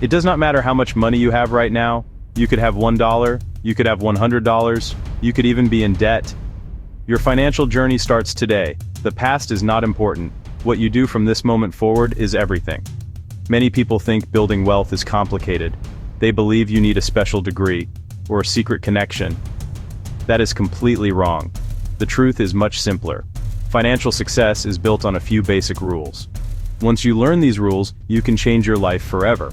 It does not matter how much money you have right now. You could have $1, you could have $100, you could even be in debt. Your financial journey starts today. The past is not important. What you do from this moment forward is everything. Many people think building wealth is complicated. They believe you need a special degree or a secret connection. That is completely wrong. The truth is much simpler. Financial success is built on a few basic rules. Once you learn these rules, you can change your life forever.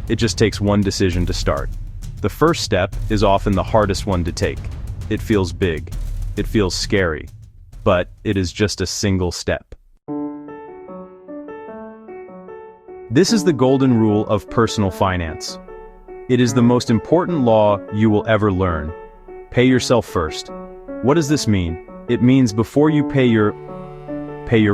It just takes one decision to start. The first step is often the hardest one to take. It feels big. It feels scary. But it is just a single step. This is the golden rule of personal finance. It is the most important law you will ever learn. Pay yourself first. What does this mean? It means before you pay your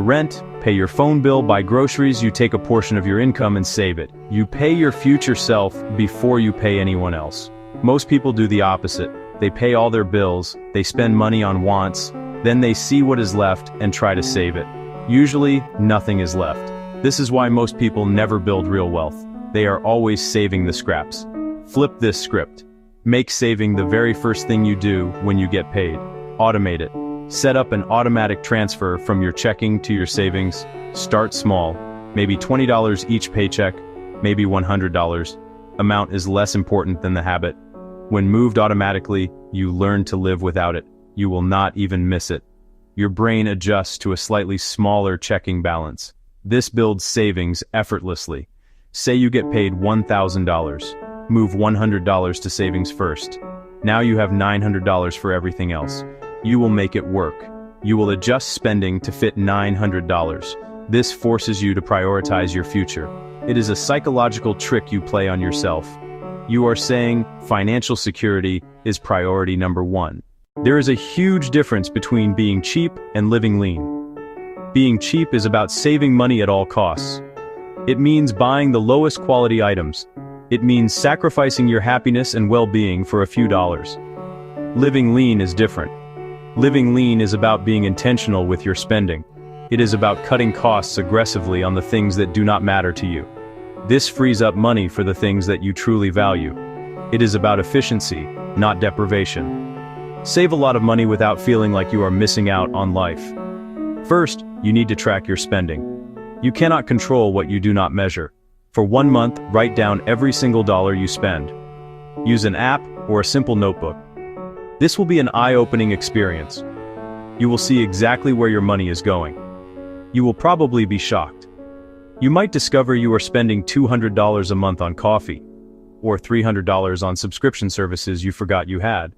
rent, pay your phone bill, buy groceries, you take a portion of your income and save it. You pay your future self before you pay anyone else. Most people do the opposite. They pay all their bills, they spend money on wants, then they see what is left and try to save it. Usually, nothing is left. This is why most people never build real wealth. They are always saving the scraps. Flip this script. Make saving the very first thing you do when you get paid. Automate it. Set up an automatic transfer from your checking to your savings. Start small. Maybe $20 each paycheck, maybe $100. Amount is less important than the habit. When moved automatically, you learn to live without it. You will not even miss it. Your brain adjusts to a slightly smaller checking balance. This builds savings effortlessly. Say you get paid $1,000. Move $100 to savings first. Now you have $900 for everything else. You will make it work. You will adjust spending to fit $900. This forces you to prioritize your future. It is a psychological trick you play on yourself. You are saying financial security is priority number one. There is a huge difference between being cheap and living lean. Being cheap is about saving money at all costs. It means buying the lowest quality items. It means sacrificing your happiness and well-being for a few dollars. Living lean is different. Living lean is about being intentional with your spending. It is about cutting costs aggressively on the things that do not matter to you. This frees up money for the things that you truly value. It is about efficiency, not deprivation. Save a lot of money without feeling like you are missing out on life. First, you need to track your spending. You cannot control what you do not measure. For 1 month, write down every single dollar you spend. Use an app or a simple notebook. This will be an eye-opening experience. You will see exactly where your money is going. You will probably be shocked. You might discover you are spending $200 a month on coffee, or $300 on subscription services you forgot you had.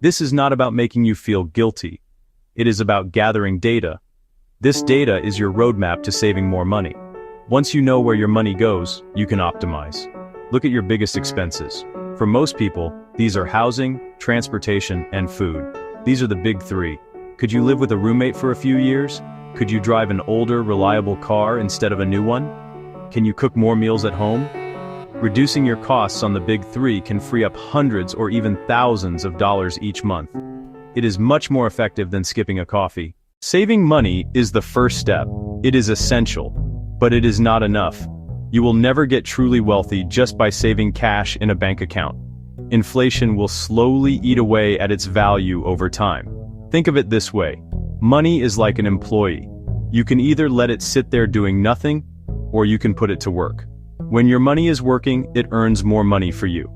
This is not about making you feel guilty. It is about gathering data. This data is your roadmap to saving more money. Once you know where your money goes, you can optimize. Look at your biggest expenses. For most people, these are housing, transportation, and food. These are the big three. Could you live with a roommate for a few years? Could you drive an older, reliable car instead of a new one? Can you cook more meals at home? Reducing your costs on the big three can free up hundreds or even thousands of dollars each month. It is much more effective than skipping a coffee. Saving money is the first step. It is essential, but it is not enough. You will never get truly wealthy just by saving cash in a bank account. Inflation will slowly eat away at its value over time. Think of it this way. Money is like an employee. You can either let it sit there doing nothing, or you can put it to work. When your money is working, it earns more money for you.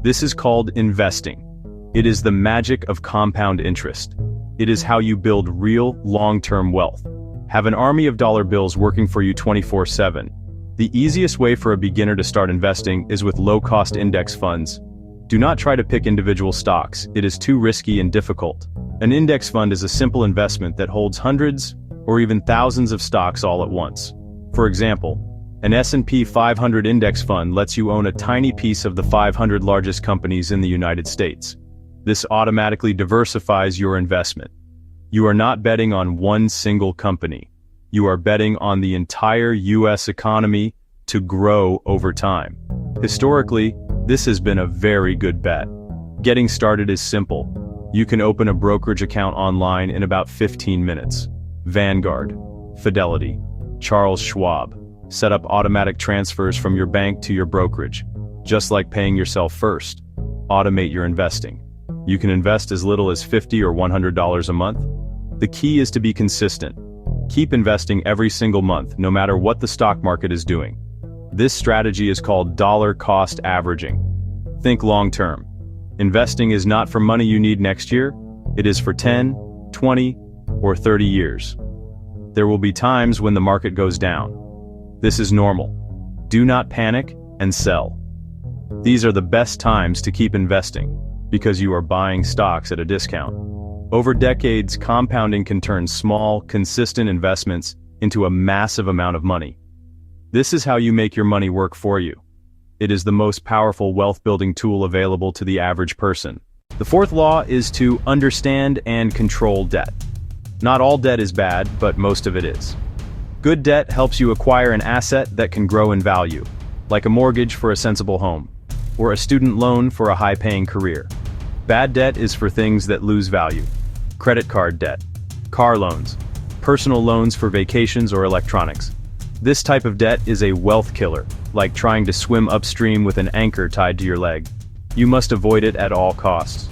This is called investing. It is the magic of compound interest. It is how you build real, long-term wealth. Have an army of dollar bills working for you 24/7. The easiest way for a beginner to start investing is with low-cost index funds. Do not try to pick individual stocks. It is too risky and difficult. An index fund is a simple investment that holds hundreds or even thousands of stocks all at once. For example, an S&P 500 index fund lets you own a tiny piece of the 500 largest companies in the United States. This automatically diversifies your investment. You are not betting on one single company. You are betting on the entire US economy to grow over time. Historically, this has been a very good bet. Getting started is simple. You can open a brokerage account online in about 15 minutes. Vanguard, Fidelity, Charles Schwab, Set up automatic transfers from your bank to your brokerage. Just like paying yourself first, automate your investing. You can invest as little as $50 or $100 a month. The key is to be consistent. Keep investing every single month, no matter what the stock market is doing. This strategy is called dollar cost averaging. Think long-term. Investing is not for money you need next year. It is for 10, 20, or 30 years. There will be times when the market goes down. This is normal. Do not panic and sell. These are the best times to keep investing, because you are buying stocks at a discount. Over decades, compounding can turn small, consistent investments into a massive amount of money. This is how you make your money work for you. It is the most powerful wealth-building tool available to the average person. The fourth law is to understand and control debt. Not all debt is bad, but most of it is. Good debt helps you acquire an asset that can grow in value, like a mortgage for a sensible home, or a student loan for a high-paying career. Bad debt is for things that lose value. Credit card debt, car loans, personal loans for vacations or electronics. This type of debt is a wealth killer, like trying to swim upstream with an anchor tied to your leg. You must avoid it at all costs.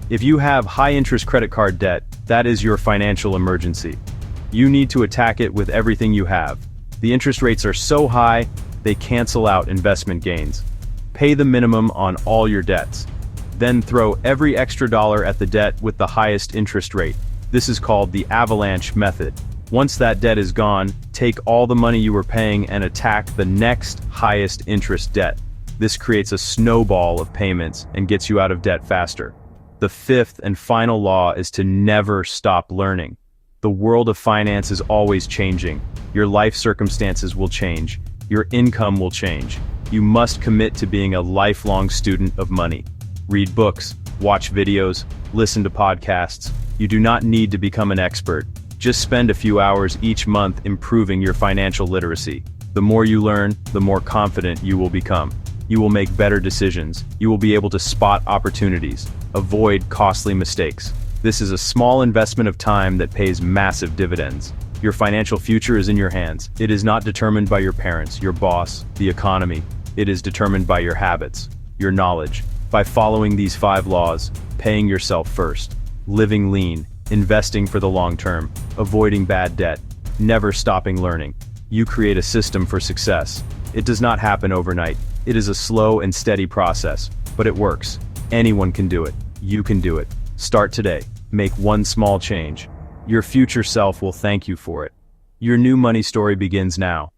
If you have high-interest credit card debt, that is your financial emergency. You need to attack it with everything you have. The interest rates are so high, they cancel out investment gains. Pay the minimum on all your debts. Then throw every extra dollar at the debt with the highest interest rate. This is called the avalanche method. Once that debt is gone, take all the money you were paying and attack the next highest interest debt. This creates a snowball of payments and gets you out of debt faster. The fifth and final law is to never stop learning. The world of finance is always changing. Your life circumstances will change. Your income will change. You must commit to being a lifelong student of money. Read books, watch videos, listen to podcasts. You do not need to become an expert. Just spend a few hours each month improving your financial literacy. The more you learn, the more confident you will become. You will make better decisions. You will be able to spot opportunities, avoid costly mistakes. This is a small investment of time that pays massive dividends. Your financial future is in your hands. It is not determined by your parents, your boss, the economy. It is determined by your habits, your knowledge. By following these 5 laws, paying yourself first, living lean, investing for the long term, avoiding bad debt, never stopping learning, you create a system for success. It does not happen overnight. It is a slow and steady process, but it works. Anyone can do it. You can do it. Start today. Make one small change. Your future self will thank you for it. Your new money story begins now.